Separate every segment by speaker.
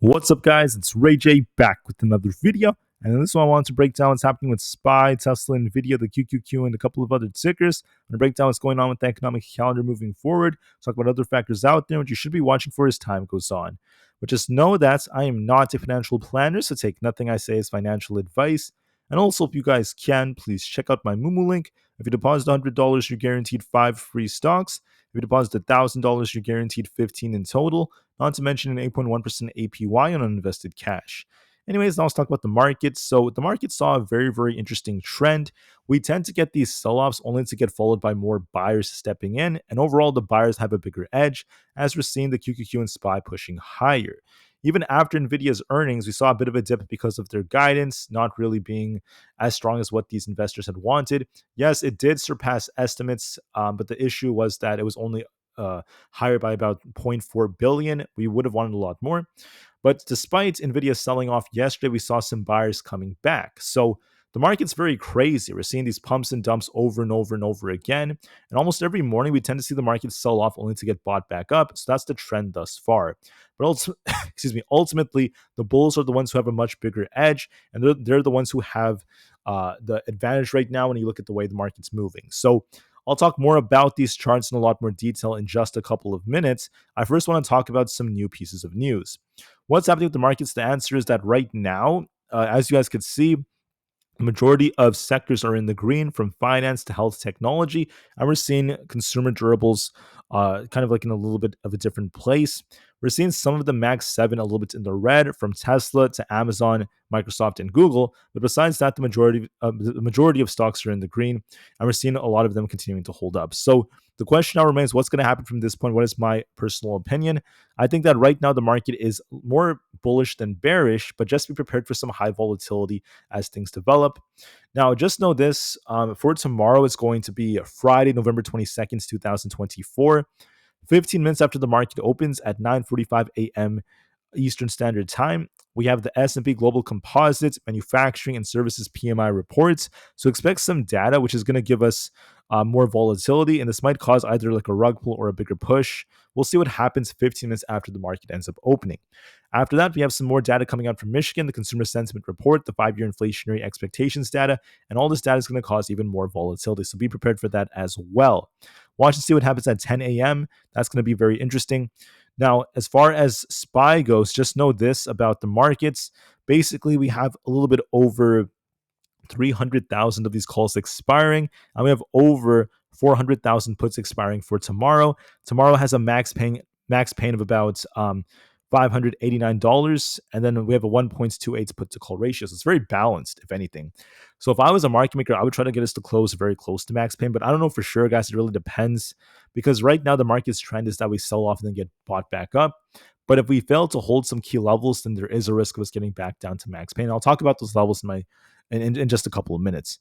Speaker 1: What's up, guys? It's Rey-Jay back with another video. And in this one, I want to break down what's happening with SPY, Tesla, Nvidia, the QQQ, and a couple of other tickers. I'm going to break down what's going on with the economic calendar moving forward, talk about other factors out there, which you should be watching for as time goes on. But just know that I am not a financial planner, so take nothing I say as financial advice. And also, if you guys can, please check out my Moomoo link. If you deposit $100, you're guaranteed 5 free stocks. If you deposit $1,000, you're guaranteed 15 in total, not to mention an 8.1% APY on uninvested cash. Anyways, now let's talk about the market. So the market saw a very, very interesting trend. We tend to get these sell-offs only to get followed by more buyers stepping in, and overall the buyers have a bigger edge as we're seeing the QQQ and SPY pushing higher. Even after Nvidia's earnings, we saw a bit of a dip because of their guidance not really being as strong as what these investors had wanted. Yes, it did surpass estimates, but the issue was that it was only higher by about 0.4 billion. We would have wanted a lot more. But despite Nvidia selling off yesterday, we saw some buyers coming back. So the market's very crazy. We're seeing these pumps and dumps over and over and over again. And almost every morning, we tend to see the market sell off only to get bought back up. So that's the trend thus far. But also, ultimately, the bulls are the ones who have a much bigger edge, and they're the ones who have the advantage right now when you look at the way the market's moving. So I'll talk more about these charts in a lot more detail in just a couple of minutes. I first want to talk about some new pieces of news. What's happening with the markets? The answer is that right now, as you guys could see, the majority of sectors are in the green, from finance to health technology, and we're seeing consumer durables kind of like in a little bit of a different place. We're seeing some of the Mag 7 a little bit in the red, from Tesla to Amazon, Microsoft, and Google. But besides that, the majority of stocks are in the green, and we're seeing a lot of them continuing to hold up. So the question now remains, what's going to happen from this point? What is my personal opinion? I think that right now the market is more bullish than bearish, but just be prepared for some high volatility as things develop. Now, just know this, for tomorrow, it's going to be Friday, November 22nd, 2024. 15 minutes after the market opens at 9:45 a.m. Eastern Standard Time, we have the S&P Global Composite Manufacturing and Services PMI reports. So expect some data, which is going to give us more volatility, and this might cause either like a rug pull or a bigger push. We'll see what happens 15 minutes after the market ends up opening. After that, we have some more data coming out from Michigan, the Consumer Sentiment Report, the 5-year inflationary expectations data, and all this data is going to cause even more volatility. So be prepared for that as well. Watch and see what happens at 10 a.m. That's going to be very interesting. Now, as far as SPY goes, just know this about the markets. Basically, we have a little bit over 300,000 of these calls expiring, and we have over 400,000 puts expiring for tomorrow. Tomorrow has a max pain of about $589, and then we have a 1.28 put to call ratio. So it's very balanced, if anything. So if I was a market maker, I would try to get us to close very close to max pain, but I don't know for sure, guys. It really depends, because right now the market's trend is that we sell off and then get bought back up. But if we fail to hold some key levels, then there is a risk of us getting back down to max pain. I'll talk about those levels in just a couple of minutes.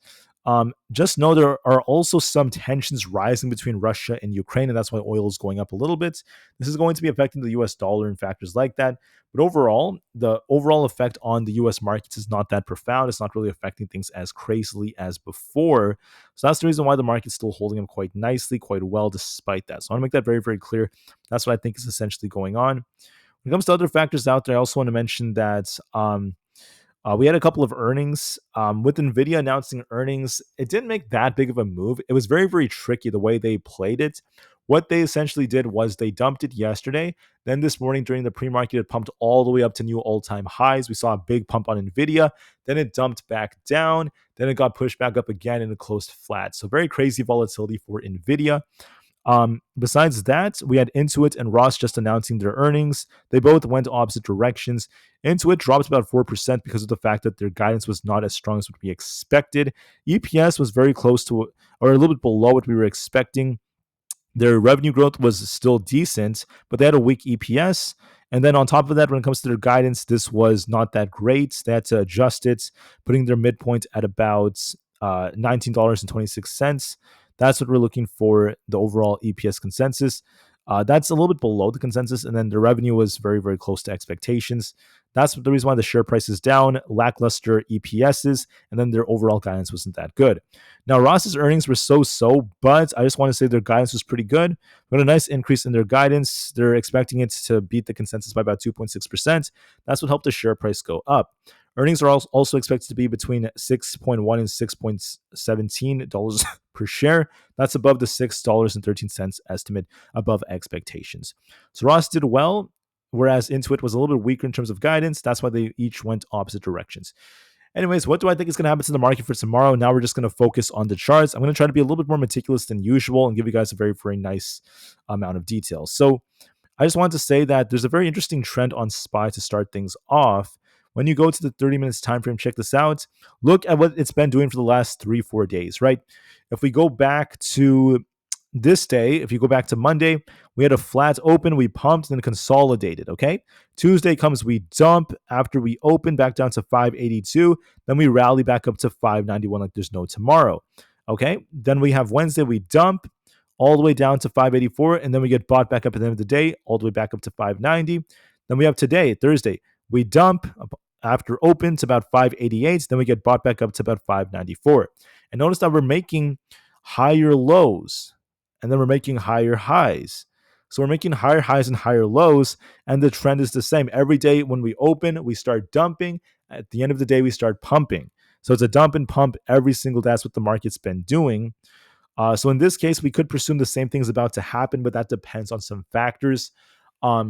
Speaker 1: Just know there are also some tensions rising between Russia and Ukraine, and that's why oil is going up a little bit. This is going to be affecting the US dollar and factors like that. But overall, the overall effect on the US markets is not that profound. It's not really affecting things as crazily as before. So that's the reason why the market's still holding up quite nicely, quite well, despite that. So I want to make that very, very clear. That's what I think is essentially going on. When it comes to other factors out there, I also want to mention that we had a couple of earnings. With Nvidia announcing earnings, it didn't make that big of a move. It was very, very tricky the way they played it. What they essentially did was they dumped it yesterday. Then this morning during the pre-market, it pumped all the way up to new all-time highs. We saw a big pump on Nvidia. Then it dumped back down. Then it got pushed back up again and it closed flat. So very crazy volatility for Nvidia. Besides that, we had Intuit and Ross just announcing their earnings. They both went opposite directions. Intuit dropped about 4% because of the fact that their guidance was not as strong as what we expected. EPS was very close to, or a little bit below what we were expecting. Their revenue growth was still decent, but they had a weak EPS. And then on top of that, when it comes to their guidance, this was not that great. They had to adjust it, putting their midpoint at about $19.26. That's what we're looking for, the overall EPS consensus. That's a little bit below the consensus, and then the revenue was very, very close to expectations. That's the reason why the share price is down, lackluster EPSs, and then their overall guidance wasn't that good. Now, Ross's earnings were so-so, but I just want to say their guidance was pretty good. But a nice increase in their guidance. They're expecting it to beat the consensus by about 2.6%. That's what helped the share price go up. Earnings are also expected to be between $6.1 and $6.17 per share. That's above the $6.13 estimate, above expectations. So Ross did well, whereas Intuit was a little bit weaker in terms of guidance. That's why they each went opposite directions. Anyways, what do I think is going to happen to the market for tomorrow? Now we're just going to focus on the charts. I'm going to try to be a little bit more meticulous than usual and give you guys a very, very nice amount of detail. So I just wanted to say that there's a very interesting trend on SPY to start things off. When you go to the 30 minutes time frame, check this out. Look at what it's been doing for the last 3-4 days, right? If we go back to this day, if you go back to Monday, we had a flat open, we pumped, then consolidated, okay? Tuesday comes, we dump after we open back down to 582, then we rally back up to 591 like there's no tomorrow, okay? Then we have Wednesday, we dump all the way down to 584, and then we get bought back up at the end of the day, all the way back up to 590. Then we have today, Thursday, we dump after open to about 588, then we get bought back up to about 594. And notice that we're making higher lows, and then we're making higher highs. So we're making higher highs and higher lows, and the trend is the same. Every day when we open, we start dumping. At the end of the day, we start pumping. So it's a dump and pump every single day. That's what the market's been doing. So in this case, we could presume the same thing's about to happen, but that depends on some factors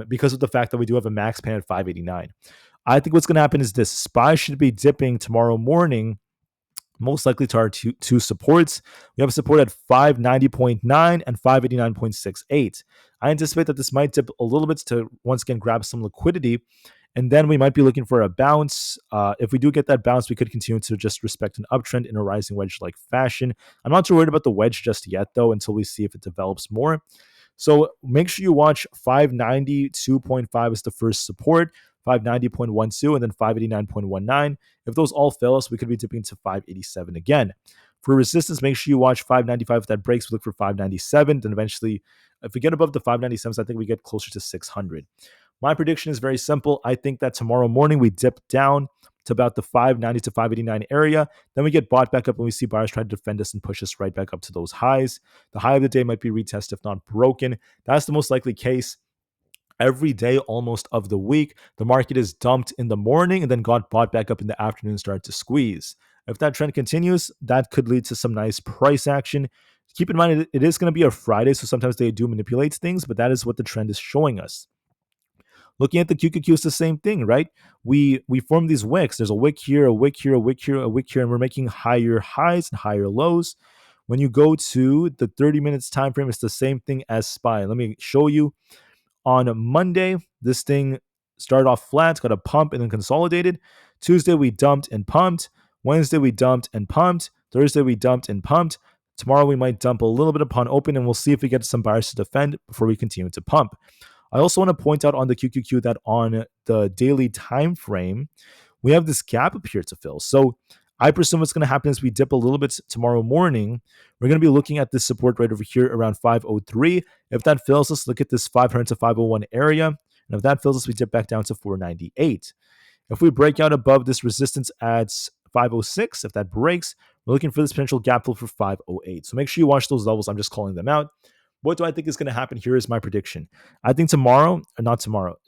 Speaker 1: because of the fact that we do have a max pan at 589. I think what's going to happen is this. SPY should be dipping tomorrow morning, most likely to our two supports. We have a support at 590.9 and 589.68. I anticipate that this might dip a little bit to once again grab some liquidity, and then we might be looking for a bounce. If we do get that bounce, we could continue to just respect an uptrend in a rising wedge-like fashion. I'm not too worried about the wedge just yet, though, until we see if it develops more. So make sure you watch 592.5 as the first support, 590.12, and then 589.19. If those all fail us, we could be dipping to 587 again. For resistance, make sure you watch 595. If that breaks, we look for 597. Then eventually, if we get above the 597s, I think we get closer to 600. My prediction is very simple. I think that tomorrow morning we dip down to about the 590 to 589 area. Then we get bought back up and we see buyers trying to defend us and push us right back up to those highs. The high of the day might be retested, if not broken. That's the most likely case. Every day almost of the week, the market is dumped in the morning and then got bought back up in the afternoon and started to squeeze. If that trend continues, that could lead to some nice price action. Keep in mind, it is going to be a Friday, so sometimes they do manipulate things, but that is what the trend is showing us. Looking at the QQQ, it's the same thing, right? We form these wicks. There's a wick here, a wick here, a wick here, a wick here, and we're making higher highs and higher lows. When you go to the 30 minutes time frame, it's the same thing as SPY. Let me show you. On Monday, this thing started off flat, got a pump, and then consolidated. Tuesday, we dumped and pumped. Wednesday, we dumped and pumped. Thursday, we dumped and pumped. Tomorrow, we might dump a little bit upon open, and we'll see if we get some buyers to defend before we continue to pump. I also want to point out on the QQQ that on the daily time frame, we have this gap up here to fill. So I presume what's going to happen is we dip a little bit tomorrow morning. We're going to be looking at this support right over here around 503. If that fills us, look at this 500 to 501 area. And if that fills us, we dip back down to 498. If we break out above this resistance at 506, if that breaks, we're looking for this potential gap fill for 508. So make sure you watch those levels. I'm just calling them out. What do I think is going to happen? Here is my prediction. I think tomorrow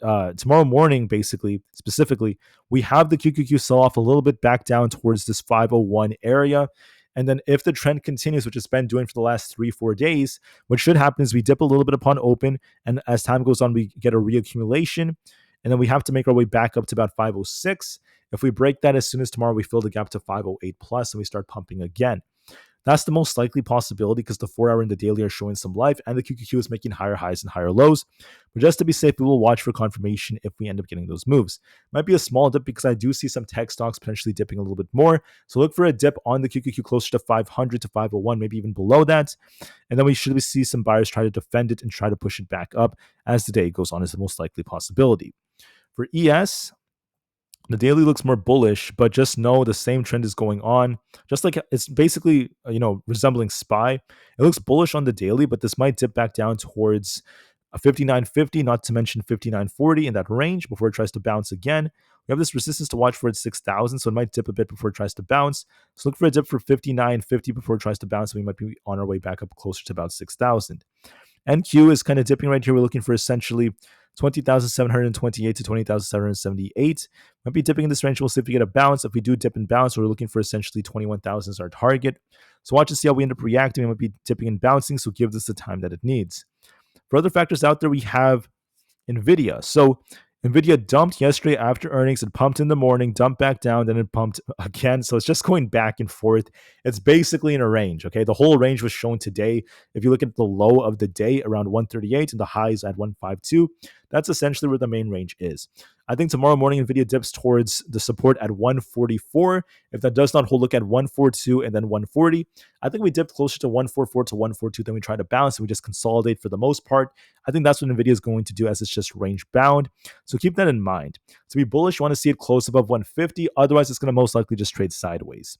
Speaker 1: morning, basically, specifically, we have the QQQ sell off a little bit back down towards this 501 area. And then if the trend continues, which it's been doing for the last 3-4 days, what should happen is we dip a little bit upon open. And as time goes on, we get a reaccumulation. And then we have to make our way back up to about 506. If we break that as soon as tomorrow, we fill the gap to 508 plus and we start pumping again. That's the most likely possibility because the 4-hour and the daily are showing some life and the QQQ is making higher highs and higher lows. But just to be safe, we will watch for confirmation if we end up getting those moves. Might be a small dip because I do see some tech stocks potentially dipping a little bit more. So look for a dip on the QQQ closer to 500 to 501, maybe even below that. And then we should see some buyers try to defend it and try to push it back up as the day goes on is the most likely possibility. For ES, the daily looks more bullish, but just know the same trend is going on. Just like it's basically, resembling SPY. It looks bullish on the daily, but this might dip back down towards a 59.50, not to mention 59.40 in that range before it tries to bounce again. We have this resistance to watch for at 6,000, so it might dip a bit before it tries to bounce. So look for a dip for 59.50 before it tries to bounce. We might be on our way back up closer to about 6,000. NQ is kind of dipping right here. We're looking for essentially 20,728 to 20,778. Might be dipping in this range. We'll see if we get a bounce. If we do dip and bounce, we're looking for essentially 21,000 as our target. So watch and see how we end up reacting. We might be dipping and bouncing, so give this the time that it needs. For other factors out there, we have Nvidia. So Nvidia dumped yesterday after earnings. It pumped in the morning, dumped back down, then it pumped again. So it's just going back and forth. It's basically in a range. Okay, the whole range was shown today. If you look at the low of the day around 138 and the highs at 152, that's essentially where the main range is. I think tomorrow morning Nvidia dips towards the support at 144. If that does not hold, look at 142 and then 140. I think we dipped closer to 144 to 142. Then we try to bounce and we just consolidate for the most part. I think that's what Nvidia is going to do, as it's just range bound. So keep that in mind. To be bullish, you want to see it close above 150. Otherwise, it's going to most likely just trade sideways.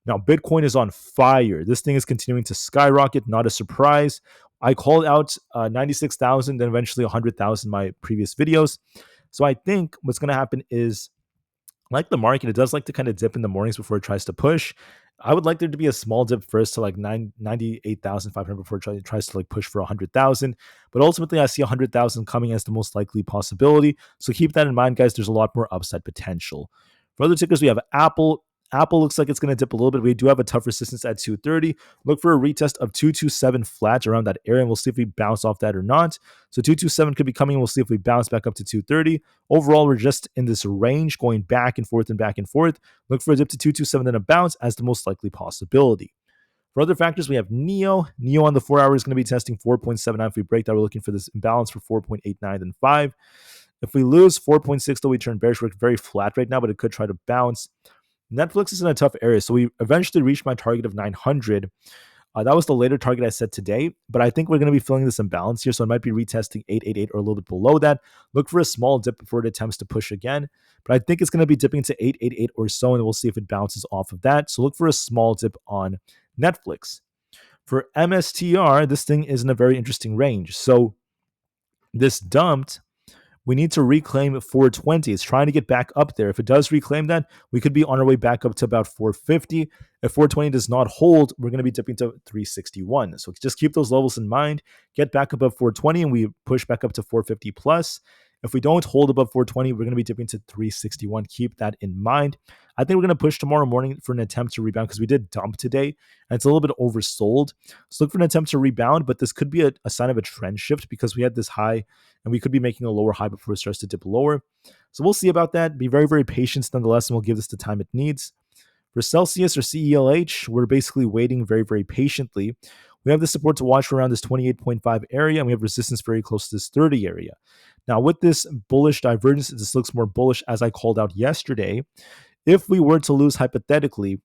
Speaker 1: Now, Bitcoin is on fire. This thing is continuing to skyrocket. Not a surprise. I called out 96,000, then eventually 100,000 in my previous videos. So I think what's going to happen is, like the market, it does like to kind of dip in the mornings before it tries to push. I would like there to be a small dip first to like 98,500 before it tries to like push for 100,000. But ultimately, I see 100,000 coming as the most likely possibility. So keep that in mind, guys. There's a lot more upside potential. For other tickers, we have Apple. Apple looks like it's going to dip a little bit. We do have a tough resistance at 230. Look for a retest of 227 flat around that area, and we'll see if we bounce off that or not. So 227 could be coming, and we'll see if we bounce back up to 230. Overall, we're just in this range going back and forth and back and forth. Look for a dip to 227 and a bounce as the most likely possibility. For other factors, we have NEO. NEO on the 4 hour is going to be testing 4.79. If we break that, we're looking for this imbalance for 4.89 and 5. If we lose 4.6, though, we turn bearish. We're very flat right now, but it could try to bounce. Netflix is in a tough area, so we eventually reached my target of 900. That was the later target I set today, but I think we're going to be filling this imbalance here, so it might be retesting 888 or a little bit below that. Look for a small dip before it attempts to push again, but I think it's going to be dipping to 888 or so, and we'll see if it bounces off of that. So look for a small dip on Netflix. For MSTR, this thing is in a very interesting range. So this dumped. We need to reclaim 420. It's trying to get back up there. If it does reclaim that, we could be on our way back up to about 450. If 420 does not hold, we're going to be dipping to 361. So just keep those levels in mind. Get back above 420 and we push back up to 450 plus. If we don't hold above 420, we're going to be dipping to 361. Keep that in mind. I think we're going to push tomorrow morning for an attempt to rebound because we did dump today and it's a little bit oversold. So look for an attempt to rebound, but this could be a sign of a trend shift because we had this high and we could be making a lower high before it starts to dip lower. So we'll see about that. Be very, very patient nonetheless, and we'll give this the time it needs. For Celsius or CELH, we're basically waiting very, very patiently. We have the support to watch for around this 28.5 area, and we have resistance very close to this 30 area. Now, with this bullish divergence, this looks more bullish as I called out yesterday. If we were to lose hypothetically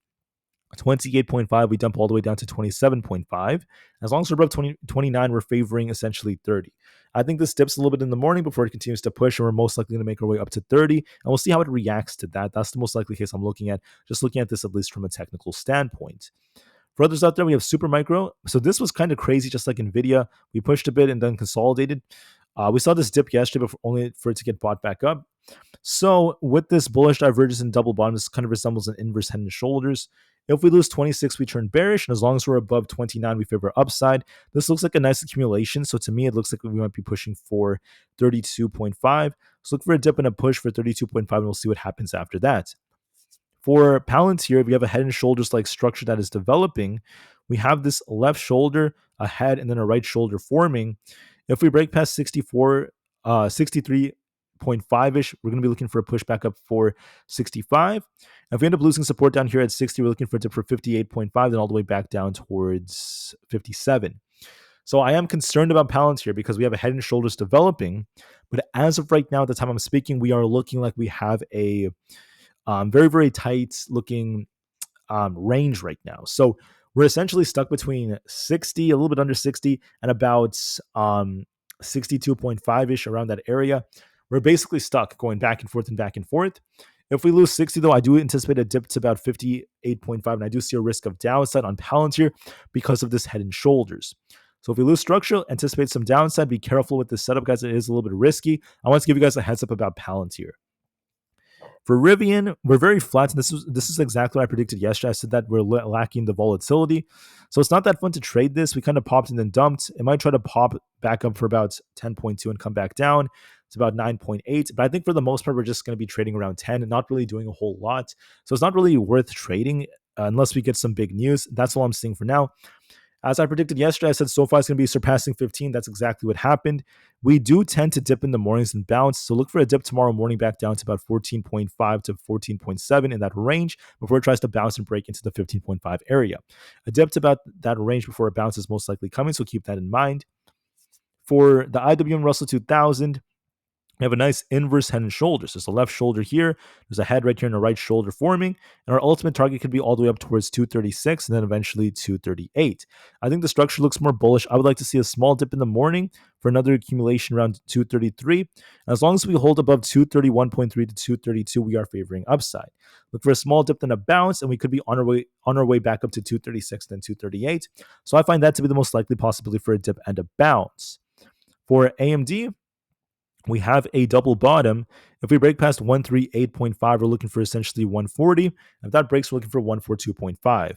Speaker 1: 28.5, we dump all the way down to 27.5. As long as we're above 29, we're favoring essentially 30. I think this dips a little bit in the morning before it continues to push, and we're most likely going to make our way up to 30, and we'll see how it reacts to that. That's the most likely case I'm looking at, just looking at this at least from a technical standpoint. For others out there, we have Supermicro. So this was kind of crazy, just like Nvidia. We pushed a bit and then consolidated. We saw this dip yesterday, but only for it to get bought back up. So with this bullish divergence and double bottom, this kind of resembles an inverse head and shoulders. If we lose 26, we turn bearish, and as long as we're above 29, we favor upside. This looks like a nice accumulation, so to me, it looks like we might be pushing for 32.5. So look for a dip and a push for 32.5, and we'll see what happens after that. For Palantir, if we have a head and shoulders like structure that is developing, we have this left shoulder, a head, and then a right shoulder forming. If we break past 63.5-ish, we're going to be looking for a pushback up for 65. If we end up losing support down here at 60, we're looking for a dip for 58.5, then all the way back down towards 57. So I am concerned about Palantir because we have a head and shoulders developing, but as of right now, at the time I'm speaking, we are looking like we have a very, very tight looking range right now. So we're essentially stuck between 60, a little bit under 60, and about 62.5-ish around that area. We're basically stuck going back and forth and back and forth. If we lose 60, though, I do anticipate a dip to about 58.5, and I do see a risk of downside on Palantir because of this head and shoulders. So if we lose structure, anticipate some downside. Be careful with this setup, guys. It is a little bit risky. I want to give you guys a heads up about Palantir. For Rivian, we're very flat. And this is exactly what I predicted yesterday. I said that we're lacking the volatility. So it's not that fun to trade this. We kind of popped and then dumped. It might try to pop back up for about 10.2 and come back down. It's about 9.8. But I think for the most part, we're just going to be trading around 10 and not really doing a whole lot. So it's not really worth trading unless we get some big news. That's all I'm seeing for now. As I predicted yesterday, I said SoFi is going to be surpassing 15. That's exactly what happened. We do tend to dip in the mornings and bounce. So look for a dip tomorrow morning back down to about 14.5 to 14.7 in that range before it tries to bounce and break into the 15.5 area. A dip to about that range before it bounces is most likely coming. So keep that in mind. For the IWM Russell 2000, we have a nice inverse head and shoulders. There's a left shoulder here. There's a head right here and a right shoulder forming. And our ultimate target could be all the way up towards 236 and then eventually 238. I think the structure looks more bullish. I would like to see a small dip in the morning for another accumulation around 233. And as long as we hold above 231.3 to 232, we are favoring upside. Look for a small dip then a bounce, and we could be on our way back up to 236 then 238. So I find that to be the most likely possibility for a dip and a bounce. For AMD, we have a double bottom. If we break past 138.5, we're looking for essentially 140. If that breaks, we're looking for 142.5.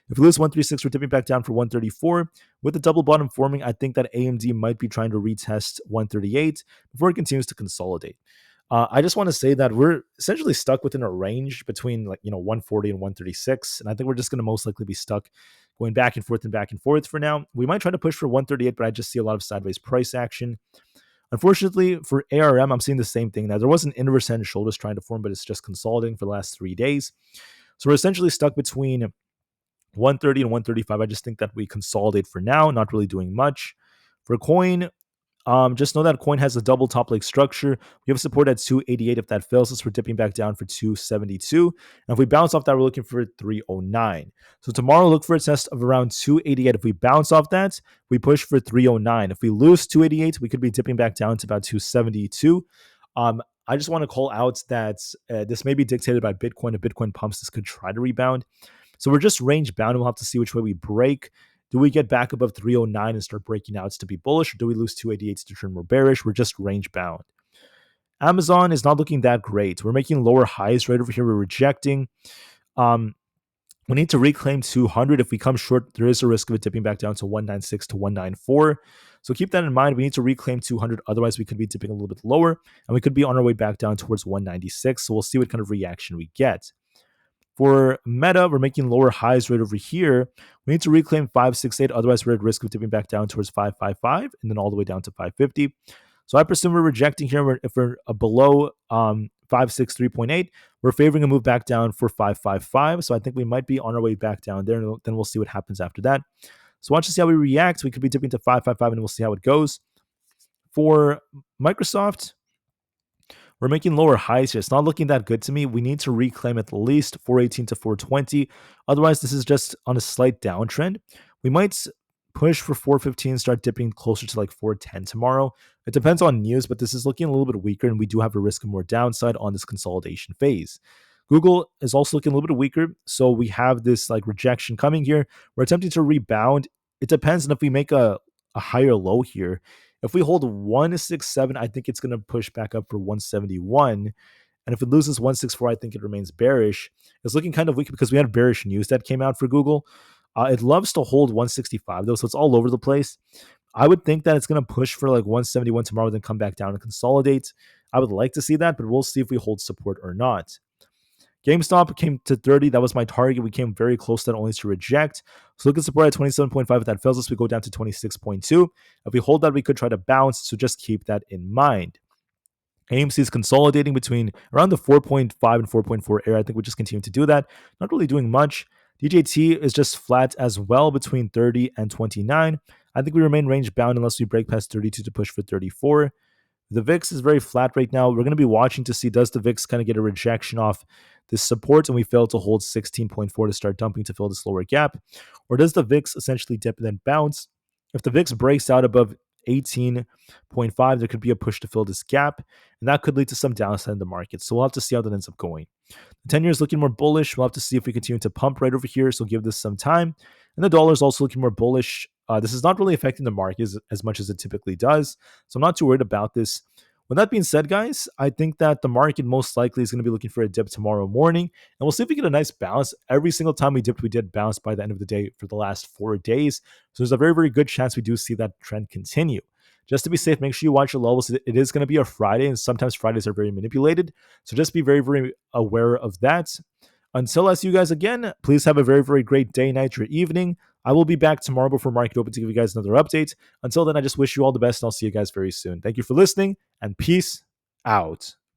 Speaker 1: If we lose 136, we're dipping back down for 134. With the double bottom forming, I think that AMD might be trying to retest 138 before it continues to consolidate. I just want to say that we're essentially stuck within a range between 140 and 136, and I think we're just going to most likely be stuck going back and forth for now. We might try to push for 138, but I just see a lot of sideways price action. Unfortunately, for ARM, I'm seeing the same thing. Now, there was an inverse head and shoulders trying to form, but it's just consolidating for the last 3 days. So we're essentially stuck between 130 and 135. I just think that we consolidate for now, not really doing much. For coin, just know that coin has a double top leg structure. We have support at 288. If that fails us, we're dipping back down for 272. And if we bounce off that, we're looking for 309. So tomorrow, look for a test of around 288. If we bounce off that, we push for 309. If we lose 288, we could be dipping back down to about 272. I just want to call out that this may be dictated by Bitcoin. If Bitcoin pumps, this could try to rebound. So we're just range bound, and we'll have to see which way we break. Do we get back above 309 and start breaking outs to be bullish, or do we lose 288 to turn more bearish? We're just range bound. Amazon is not looking that great. We're making lower highs right over here. We're rejecting. We need to reclaim 200. If we come short, there is a risk of it dipping back down to 196 to 194. So keep that in mind. We need to reclaim 200. Otherwise, we could be dipping a little bit lower, and we could be on our way back down towards 196. So we'll see what kind of reaction we get. For Meta, we're making lower highs right over here. We need to reclaim 568. Otherwise, we're at risk of dipping back down towards 555 and then all the way down to 550. So I presume we're rejecting here. If we're below 563.8, we're favoring a move back down for 555. So I think we might be on our way back down there. And then we'll see what happens after that. So watch to see how we react. We could be dipping to 555 and we'll see how it goes. For Microsoft, we're making lower highs here. It's not looking that good to me. We need to reclaim at least 418 to 420. Otherwise, this is just on a slight downtrend. We might push for 415, start dipping closer to like 410 tomorrow. It depends on news, but this is looking a little bit weaker, and we do have a risk of more downside on this consolidation phase. Google is also looking a little bit weaker, so we have this like rejection coming here. We're attempting to rebound. It depends on if we make a higher low here. If we hold 167, I think it's going to push back up for 171. And if it loses 164, I think it remains bearish. It's looking kind of weak because we had bearish news that came out for Google. It loves to hold 165, though, so it's all over the place. I would think that it's going to push for like 171 tomorrow, then come back down and consolidate. I would like to see that, but we'll see if we hold support or not. GameStop came to 30. That was my target. We came very close to that, only to reject. So look at support at 27.5. If that fails us, we go down to 26.2. If we hold that, we could try to bounce. So just keep that in mind. AMC is consolidating between around the 4.5 and 4.4 area. I think we just continue to do that. Not really doing much. DJT is just flat as well between 30 and 29. I think we remain range bound unless we break past 32 to push for 34. The VIX is very flat right now. We're going to be watching to see, does the VIX kind of get a rejection off this support and we fail to hold 16.4 to start dumping to fill this lower gap? Or does the VIX essentially dip and then bounce? If the VIX breaks out above 18.5, there could be a push to fill this gap, and that could lead to some downside in the market. So we'll have to see how that ends up going. The 10 year is looking more bullish. We'll have to see if we continue to pump right over here, so give this some time. And the dollar is also looking more bullish. This is not really affecting the market as much as it typically does. So I'm not too worried about this. With that being said, guys, I think that the market most likely is going to be looking for a dip tomorrow morning. And we'll see if we get a nice bounce. Every single time we dipped, we did bounce by the end of the day for the last 4 days. So there's a very, very good chance we do see that trend continue. Just to be safe, make sure you watch your levels. It is going to be a Friday, and sometimes Fridays are very manipulated. So just be very, very aware of that. Until I see you guys again, please have a very, very great day, night, or evening. I will be back tomorrow before market open to give you guys another update. Until then, I just wish you all the best, and I'll see you guys very soon. Thank you for listening, and peace out.